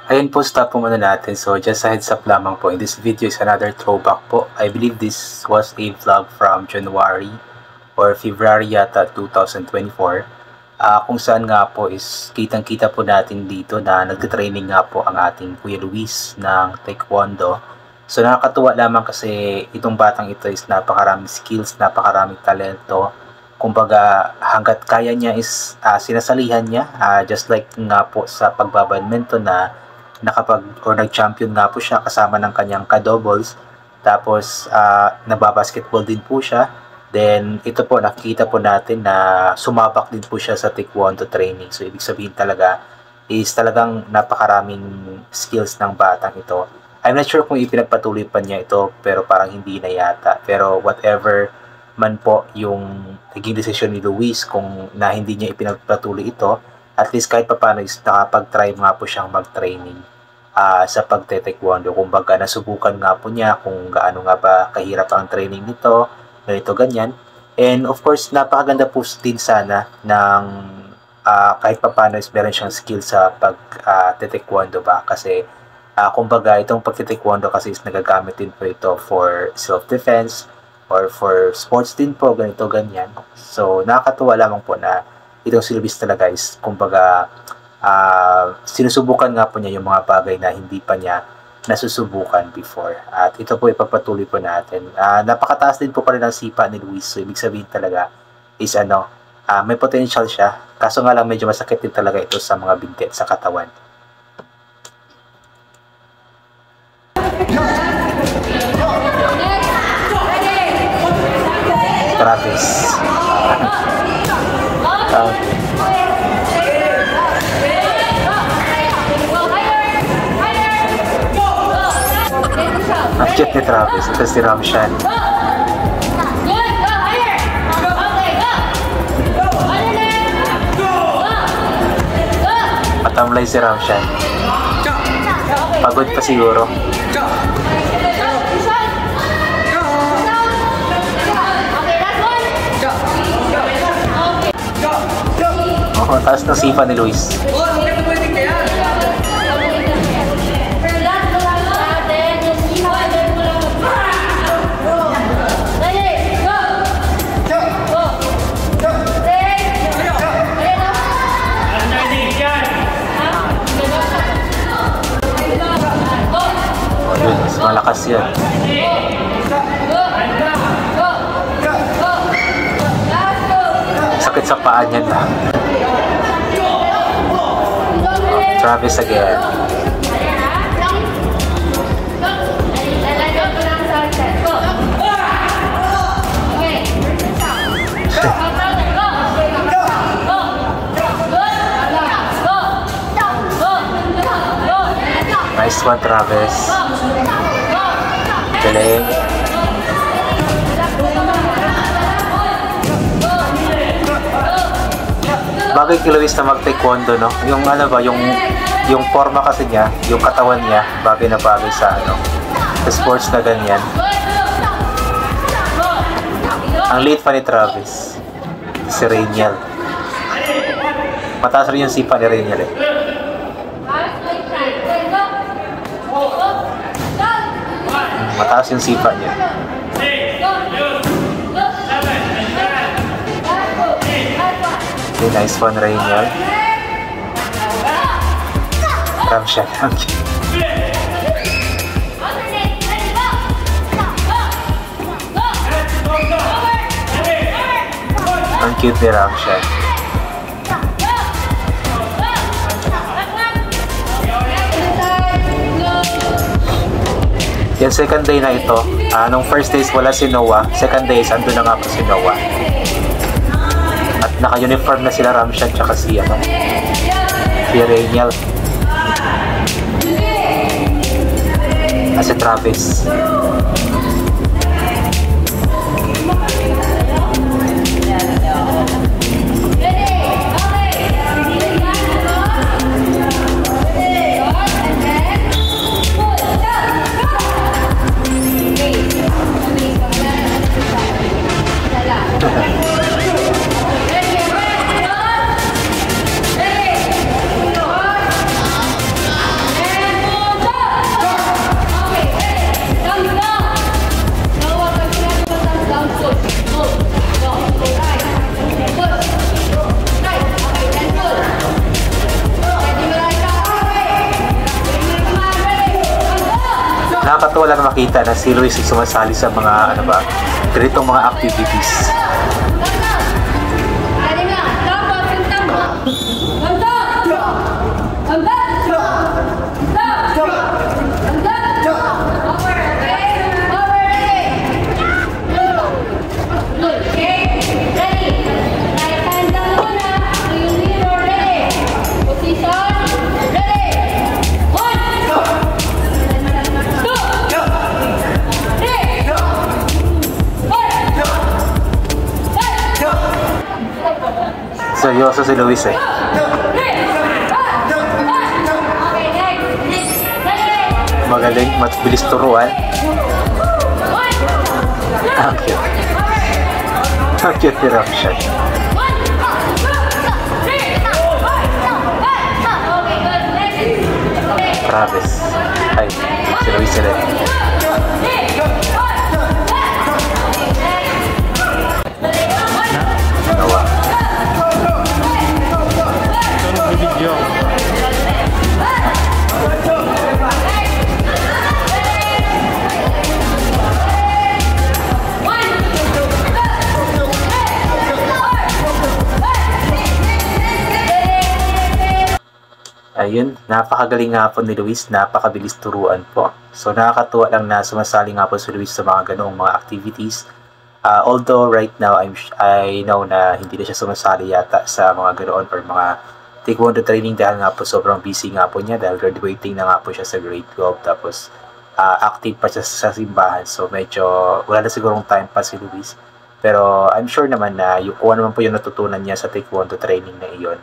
Ayun po, stop po muna natin. So, just a heads up lamang po. In this video is another throwback po. I believe this was a vlog from January or February yata 2024. Kung saan nga po is kitang-kita po natin dito na nagtitraining nga po ang ating Kuya Luis ng Taekwondo. So, nakakatuwa lamang kasi itong batang ito is napakaraming skills, napakaraming talento. Kumbaga, hanggat kaya niya is sinasalihan niya. Just like nga po sa pagbabadminton na nag-champion nga po siya kasama ng kanyang ka-doubles. Tapos, nababasketball din po siya. Then, ito po, nakikita po natin na sumabak din po siya sa Taekwondo training. So, ibig sabihin talaga is talagang napakaraming skills ng batang ito. I'm not sure kung ipinagpatuloy pa niya ito, pero parang hindi na yata. Pero whatever man po yung naging desisyon ni Luis kung na hindi niya ipinagpatuloy ito, at least kahit paano is nakapag-try nga po siyang mag-training sa pagte-taekwondo. Kumbaga, nasubukan nga po niya kung gaano nga ba kahirap ang training nito, ganito, ganyan. And of course, napakaganda po din sana ng kahit paano is meron siyang skill sa pag-taekwondo ba. Kasi, kumbaga, itong pagte-taekwondo kasi is nagagamit din po ito for self-defense or for sports din po, ganito, ganyan. So, nakakatuwa lamang po na itong si Luis talaga is, kumbaga, sinusubukan nga po niya yung mga bagay na hindi pa niya nasusubukan before. At ito po ipagpatuloy po natin. Napakataas din po pa rin ang sipa ni Luis. So, ibig sabihin talaga is may potential siya. Kaso nga lang medyo masakit din talaga ito sa mga binti at sa katawan. Travis. Ang cute ni Travis. Ito si Ramshan. Matamlay si Ramshan. Pagod pa siguro. Oh, taas ng sipa ni Luis. Malakas yan. Sakit sa paa niyan na. Travis again. Nice one, Travis. Galing. Bagay kay Luis na mag-taekwondo, no? Yung yung forma kasi niya, yung katawan niya, bagay na bagay sa sa sports na ganyan. Ang liit pa ni Travis. Si Rainiel. Mataas rin yung sipa ni Rainiel eh. Mataas yung sipa niya. Okay, nice one, Rainiel. Ramshan. Ang cute ni Ramshan. Yung second day na ito, nung first days wala si Noah, second days andun na nga po si Noah. At naka-uniform na sila Ramshan tsaka si Rainiel. Si Travis. nakakatuwa lang makita na si Luis ay sumasali sa mga ganitong mga activities. Seryoso si Luis eh. Magaling, mas bilis turuan. Ang cute. Ang cute ni Ramshan. Travis. Ay, si Luis sila. Nawa. Ayun, napakagaling nga po ni Luis, napakabilis turuan po. So nakakatuwa lang na sumasali nga po si Luis sa mga ganoong mga activities. Although right now I know na hindi na siya sumasali yata sa mga ganoon or mga taekwondo training dahil nga po sobrang busy nga po niya dahil graduating na nga po siya sa grade 12 tapos active pa siya sa simbahan. So medyo wala na sigurong time pa si Luis. Pero I'm sure naman na kung ano naman po yung natutunan niya sa taekwondo training na iyon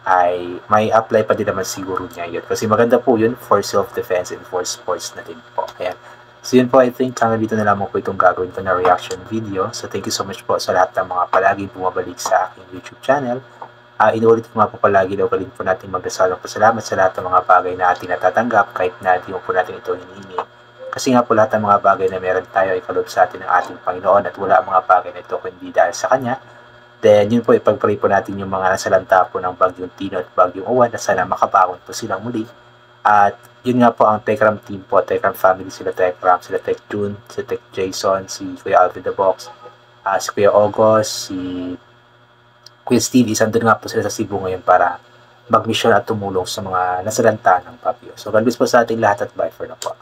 ay may apply pa din naman siguro niya yun. Kasi maganda po yun for self-defense and for sports na din po. Ayan. So yun po, I think hanggang dito na lamang po itong gagawin ko na reaction video. So thank you so much po sa lahat ng mga palaging bumabalik sa aking YouTube channel. Inuulit ko nga po palagi daw galing po natin magdasalang pasalamat sa lahat ng mga bagay na ating natatanggap kahit na di mo po natin ito hinihingi. Kasi nga po lahat ng mga bagay na meron tayo ay kaloob sa atin ng ating Panginoon at wala ang mga bagay na ito kundi dahil sa Kanya. Then yun po, ipag-pray po natin yung mga nasalanta po ng Bagyong Tino at Bagyong Uwan na sana makabangon po silang muli. At yun nga po ang Tekram team po, Tekram family, sila Tekram, sila Tek June, si Tek Jason, si Kuya Alvin the Box, si Kuya August, si Kuya Stevie, sandun nga po sila sa Cebu ngayon para mag-mission at tumulong sa mga nasalanta ng Papio. So God bless po sa ating lahat at bye for now po.